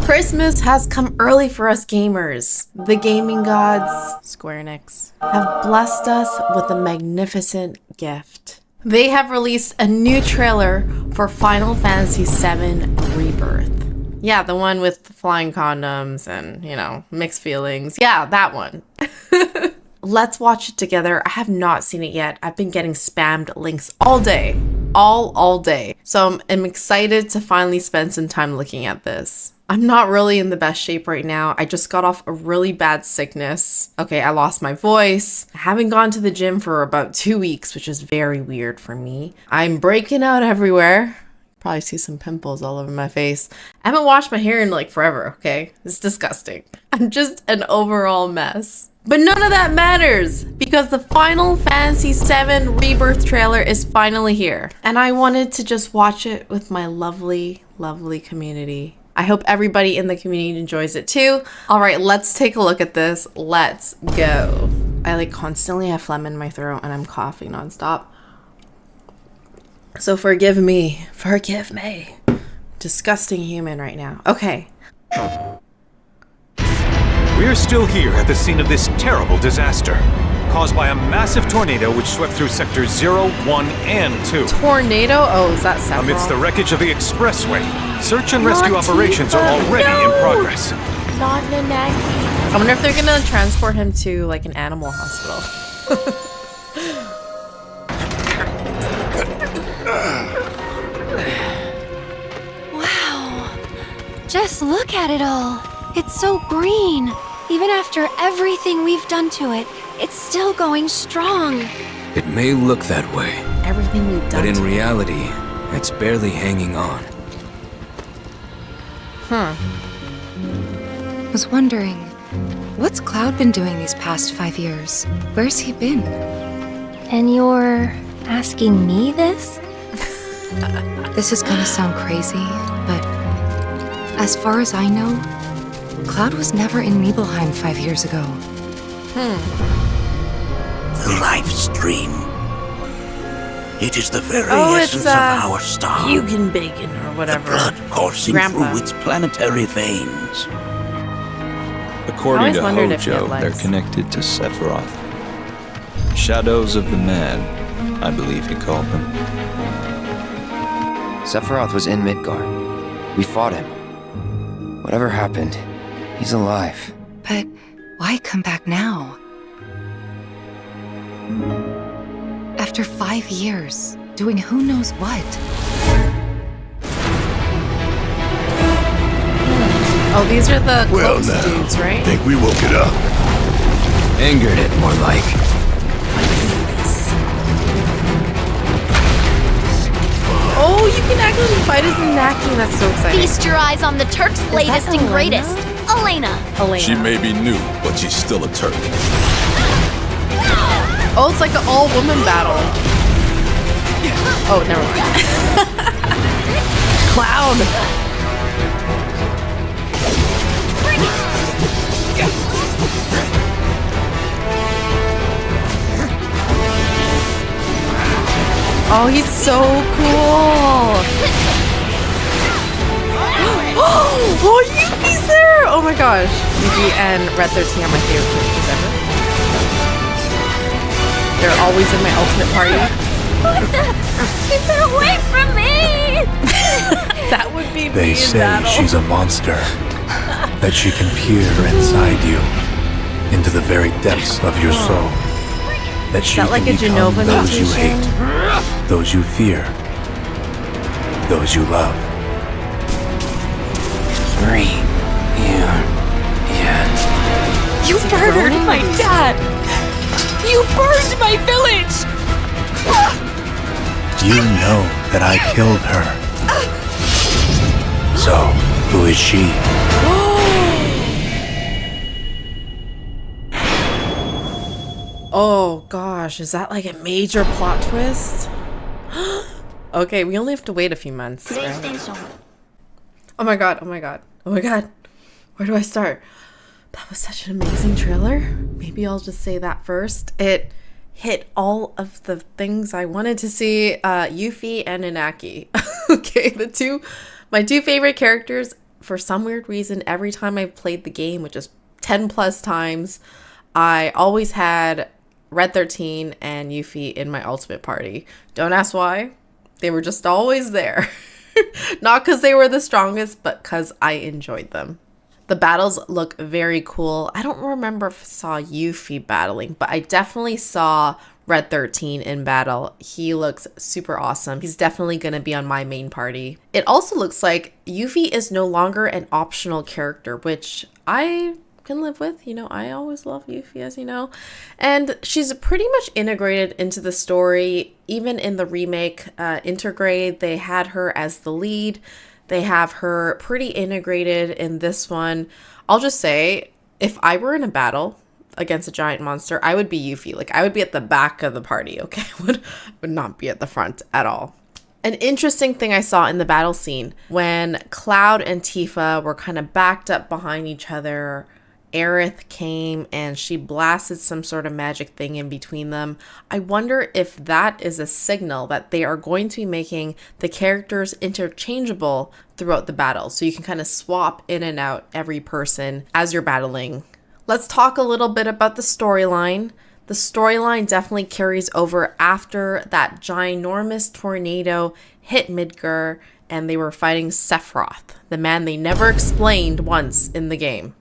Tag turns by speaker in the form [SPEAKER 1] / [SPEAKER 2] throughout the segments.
[SPEAKER 1] Christmas has come early for us gamers. The gaming gods, Square Enix, have blessed us with a magnificent gift. They have released a new trailer for Final Fantasy VII Rebirth. Yeah, the one with the flying condoms and, you know, mixed feelings. Yeah, that one. Let's watch it together. I have not seen it yet. I've been getting spammed links all day. All day. So I'm excited to finally spend some time looking at this. I'm not really in the best shape right now. I just got off a really bad sickness. Okay, I lost my voice. I haven't gone to the gym for about 2 weeks, which is very weird for me. I'm breaking out everywhere. Probably see some pimples all over my face. I haven't washed my hair in like forever, okay? It's disgusting. I'm just an overall mess. But none of that matters because the Final Fantasy VII Rebirth trailer is finally here. And I wanted to just watch it with my lovely, lovely community. I hope everybody in the community enjoys it too. All right, let's take a look at this. Let's go. I like constantly have phlegm in my throat and I'm coughing nonstop. So forgive me. Forgive me. Disgusting human right now. Okay.
[SPEAKER 2] We're still here at the scene of this terrible disaster, caused by a massive tornado which swept through sectors 0, 1, and 2.
[SPEAKER 1] Tornado? Oh, is that Sephiroth?
[SPEAKER 2] Amidst the wreckage of the expressway, search and rescue operations are already in progress.
[SPEAKER 1] Not Nanaki. I wonder if they're gonna transport him to like an animal hospital.
[SPEAKER 3] Wow. Just look at it all. It's so green. Even after everything we've done to it, it's still going strong.
[SPEAKER 4] It may look that way,
[SPEAKER 1] Everything we've done.
[SPEAKER 4] but in reality, it's barely hanging on.
[SPEAKER 3] I was wondering, what's Cloud been doing these past 5 years? Where's he been? And you're asking me this? This is gonna sound crazy, but as far as I know, Cloud was never in Nibelheim 5 years ago.
[SPEAKER 5] The life stream. It is the very essence of our star.
[SPEAKER 1] Hugenbacon or
[SPEAKER 5] The
[SPEAKER 1] whatever.
[SPEAKER 5] blood coursing
[SPEAKER 1] Grandpa.
[SPEAKER 5] through its planetary veins.
[SPEAKER 6] According to
[SPEAKER 1] wondered if he had
[SPEAKER 6] Hojo, they're
[SPEAKER 1] legs.
[SPEAKER 6] connected to Sephiroth. Shadows of the Mad, I believe he called them.
[SPEAKER 7] Sephiroth was in Midgard. We fought him. Whatever happened, he's alive.
[SPEAKER 3] But why come back now? After 5 years, doing who knows what?
[SPEAKER 1] Oh, these are the
[SPEAKER 5] Well,
[SPEAKER 1] close
[SPEAKER 5] now,
[SPEAKER 1] dudes, right?
[SPEAKER 5] think we woke it up.
[SPEAKER 4] Angered it, more like.
[SPEAKER 1] Oh, you can actually fight as Nanaki. That's so exciting.
[SPEAKER 8] Feast your eyes on the Turk's latest and
[SPEAKER 1] Elena?
[SPEAKER 8] greatest, Elena.
[SPEAKER 1] Elena.
[SPEAKER 6] She may be new, but she's still a Turk.
[SPEAKER 1] Oh, it's like an all-woman battle. Oh, never mind. Cloud. Oh, he's so cool. Oh, Yuki's there. Oh my gosh. Yuki and Red 13 are my favorite characters ever. They're always in my ultimate party.
[SPEAKER 8] What the? Keep her away from me!
[SPEAKER 1] That would be me
[SPEAKER 9] They
[SPEAKER 1] in
[SPEAKER 9] say
[SPEAKER 1] battle.
[SPEAKER 9] she's a monster, that she can peer inside you, into the very depths of your soul, that she
[SPEAKER 1] that
[SPEAKER 9] can
[SPEAKER 1] like a
[SPEAKER 9] become
[SPEAKER 1] Genova
[SPEAKER 9] those you
[SPEAKER 1] notation?
[SPEAKER 9] hate, those you fear, those you love.
[SPEAKER 5] 3. Yeah.
[SPEAKER 3] You murdered my dad! You burned my village!
[SPEAKER 9] You know that I killed her. So, who is she?
[SPEAKER 1] Oh gosh, is that like a major plot twist? Okay, we only have to wait a few months. Right? Oh my god, oh my god, oh my god. Where do I start? That was such an amazing trailer. Maybe I'll just say that first. It hit all of the things I wanted to see. Yuffie and Inaki. Okay, my two favorite characters for some weird reason, every time I've played the game, which is 10 plus times, I always had Red 13 and Yuffie in my ultimate party. Don't ask why. They were just always there. Not because they were the strongest, but because I enjoyed them. The battles look very cool. I don't remember if I saw Yuffie battling, but I definitely saw Red 13 in battle. He looks super awesome. He's definitely going to be on my main party. It also looks like Yuffie is no longer an optional character, which I can live with. You know, I always love Yuffie, as you know. And she's pretty much integrated into the story. Even in the remake Intergrade, they had her as the lead. They have her pretty integrated in this one. I'll just say, if I were in a battle against a giant monster, I would be Yuffie. Like, I would be at the back of the party, okay? would not be at the front at all. An interesting thing I saw in the battle scene, when Cloud and Tifa were kind of backed up behind each other, Aerith came and she blasted some sort of magic thing in between them. I wonder if that is a signal that they are going to be making the characters interchangeable throughout the battle. So you can kind of swap in and out every person as you're battling. Let's talk a little bit about the storyline. The storyline definitely carries over after that ginormous tornado hit Midgar and they were fighting Sephiroth, the man they never explained once in the game.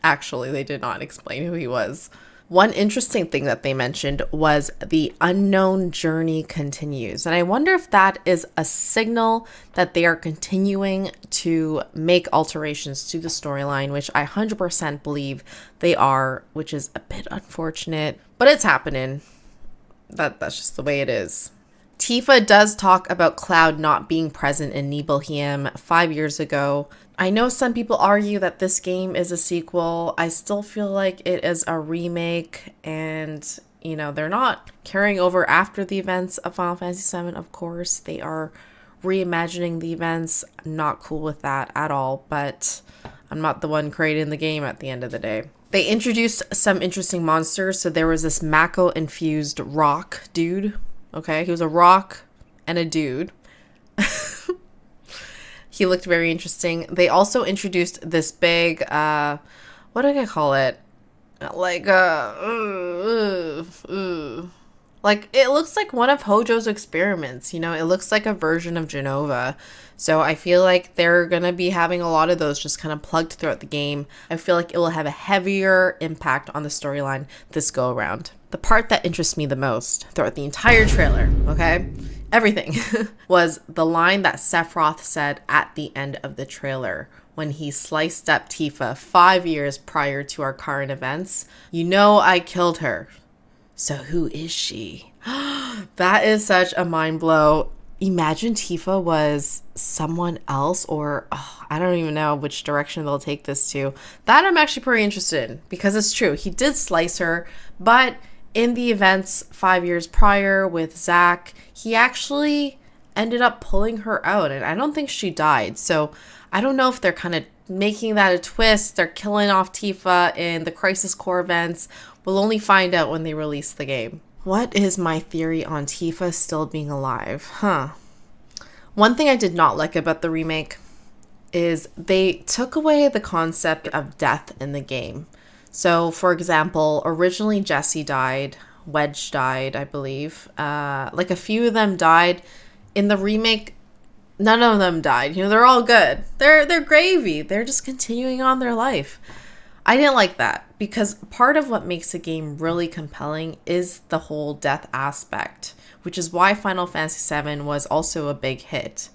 [SPEAKER 1] Actually, they did not explain who he was. One interesting thing that they mentioned was the unknown journey continues. And I wonder if that is a signal that they are continuing to make alterations to the storyline, which I 100% believe they are, which is a bit unfortunate, but it's happening. That's just the way it is. Tifa does talk about Cloud not being present in Nibelheim 5 years ago. I know some people argue that this game is a sequel. I still feel like it is a remake, and, you know, they're not carrying over after the events of Final Fantasy VII, of course. They are reimagining the events. I'm not cool with that at all, but I'm not the one creating the game at the end of the day. They introduced some interesting monsters. So there was this Mako-infused rock dude. Okay, he was a rock and a dude. He looked very interesting. They also introduced this big, what do I call it? Like, like, it looks like one of Hojo's experiments, you know? It looks like a version of Genova. So I feel like they're going to be having a lot of those just kind of plugged throughout the game. I feel like it will have a heavier impact on the storyline this go around. The part that interests me the most throughout the entire trailer, okay? Everything, was the line that Sephiroth said at the end of the trailer when he sliced up Tifa 5 years prior to our current events. You know I killed her. So who is she? That is such a mind blow. Imagine Tifa was someone else, or I don't even know which direction they'll take this to. That I'm actually pretty interested in, because it's true. He did slice her, but in the events 5 years prior with Zack, he actually ended up pulling her out, and I don't think she died. So I don't know if they're kind of making that a twist. They're killing off Tifa in the Crisis Core events. We'll only find out when they release the game. What is my theory on Tifa still being alive? One thing I did not like about the remake is they took away the concept of death in the game. So, for example, originally Jessie died, Wedge died, I believe. Like a few of them died. In the remake, none of them died. You know, they're all good. They're gravy. They're just continuing on their life. I didn't like that, because part of what makes a game really compelling is the whole death aspect, which is why Final Fantasy VII was also a big hit.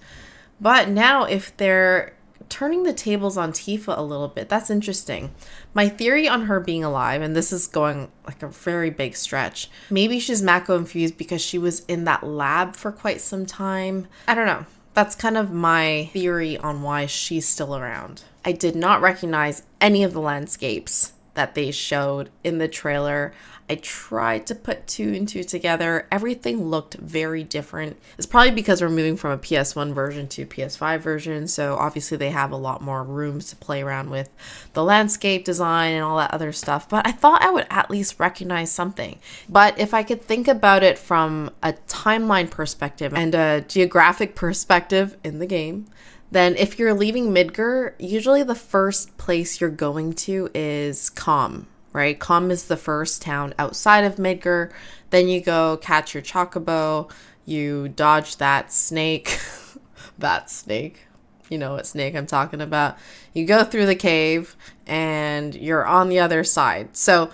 [SPEAKER 1] But now if they're turning the tables on Tifa a little bit, that's interesting. My theory on her being alive, and this is going like a very big stretch, maybe she's Mako infused because she was in that lab for quite some time. I don't know. That's kind of my theory on why she's still around. I did not recognize any of the landscapes that they showed in the trailer. I tried to put two and two together. Everything looked very different. It's probably because we're moving from a PS1 version to a PS5 version, so obviously they have a lot more rooms to play around with the landscape design and all that other stuff, but I thought I would at least recognize something. But if I could think about it from a timeline perspective and a geographic perspective in the game, then if you're leaving Midgar, usually the first place you're going to is Calm, right? Calm is the first town outside of Midgar. Then you go catch your chocobo, you dodge that snake, that snake, you know what snake I'm talking about. You go through the cave and you're on the other side. So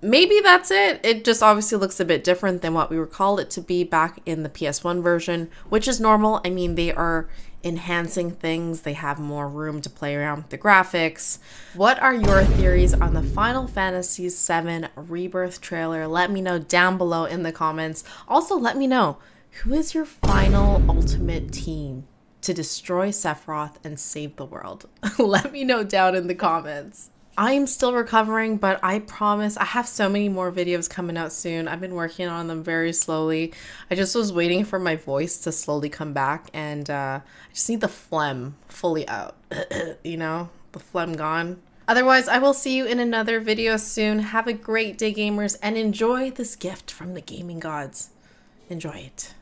[SPEAKER 1] maybe that's it. It just obviously looks a bit different than what we recall it to be back in the PS1 version, which is normal. I mean, they are enhancing things. They have more room to play around with the graphics. What are your theories on the Final Fantasy VII Rebirth trailer? Let me know down below in the comments. Also, let me know, who is your final ultimate team to destroy Sephiroth and save the world? Let me know down in the comments. I am still recovering, but I promise I have so many more videos coming out soon. I've been working on them very slowly. I just was waiting for my voice to slowly come back, and I just need the phlegm fully out. You know, the phlegm gone. Otherwise, I will see you in another video soon. Have a great day, gamers, and enjoy this gift from the gaming gods. Enjoy it.